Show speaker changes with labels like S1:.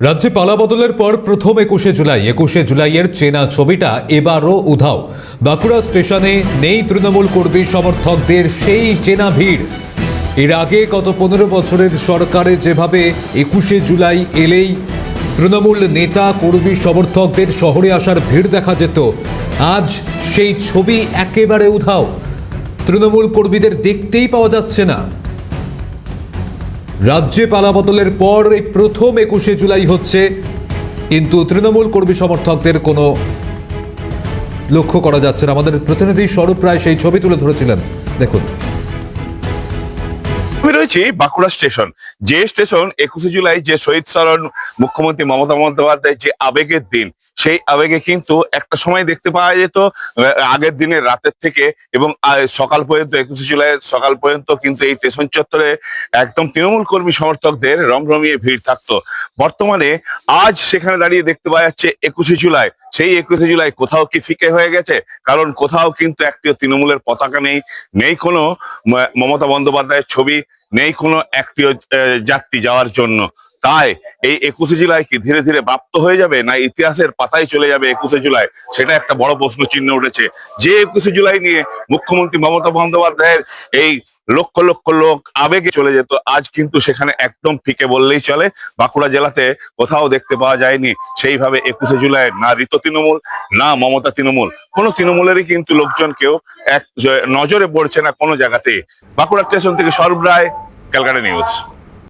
S1: রাজ্যে পালাবদলের পর প্রথম 21শে জুলাইয়ের চেনা ছবিটা এবারও উধাও। বাঁকুড়া স্টেশনে নেই তৃণমূল কর্মী সমর্থকদের সেই চেনা ভিড়। এর আগে গত 15 বছরের সরকারে যেভাবে 21শে জুলাই এলেই তৃণমূল নেতা কর্মী সমর্থকদের শহরে আসার ভিড় দেখা যেত, আজ সেই ছবি একেবারে উধাও। তৃণমূল কর্মীদের দেখতেই পাওয়া যাচ্ছে না। রাজ্যে পালাবদলের পর এই প্রথম 21শে জুলাই হচ্ছে, কিন্তু তৃণমূল কর্মী সমর্থকদের কোনো লক্ষ্য করা যাচ্ছে না। আমাদের প্রতিনিধি স্বরূপ রায় সেই ছবি তুলে ধরেছিলেন, দেখুন।
S2: আমি রয়েছি বাঁকুড়া স্টেশন, যে স্টেশন 21শে জুলাই যে শহীদ স্মরণ, মুখ্যমন্ত্রী মমতা বন্দ্যোপাধ্যায় যে আবেগের দিন, সেই আবেগে কিন্তু একটা সময় দেখতে পাওয়া যেত আগের দিনের রাতের থেকে এবং সকাল পর্যন্ত 21শে জুলাইয়ের সকাল পর্যন্ত কিন্তু এই স্টেশন চত্বরে একদম তৃণমূল কর্মী সমর্থকদের রমরমিয়ে ভিড় থাকতো। বর্তমানে আজ সেখানে দাঁড়িয়ে দেখতে পাওয়া যাচ্ছে 21শে জুলাই, সেই 21শে জুলাই কোথাও কি ফিকে হয়ে গেছে, কারণ কোথাও কিন্তু একটিও তৃণমূলের পতাকা নেই, নেই কোনো মমতা বন্দ্যোপাধ্যায়ের ছবি, নেই কোনো একটিও যাত্রী যাওয়ার জন্য। তাই এই 21শে জুলাই কি ধীরে ধীরে বাপ্ত হয়ে যাবে, না ইতিহাসের পাতায় চলে যাবে 21শে জুলাই, সেটা একটা বড় প্রশ্ন চিহ্ন উঠেছে। যে 21শে জুলাই নিয়ে মুখ্যমন্ত্রী মমতা বন্দ্যোপাধ্যায়ের এই লক্ষ লক্ষ লোক আবেগে চলে যেত, আজ কিন্তু সেখানে একদম ফিকে বললেই চলে। বাঁকুড়া জেলাতে কোথাও দেখতে পাওয়া যায়নি সেইভাবে 21শে জুলাই না ঋত তৃণমূল, না মমতা তৃণমূল, কোনো তৃণমূলেরই কিন্তু লোকজন কেউ এক নজরে পড়ছে না কোনো জায়গাতেই। বাঁকুড়া স্টেশন থেকে স্বরূপ রায়, ক্যালকাটা নিউজ।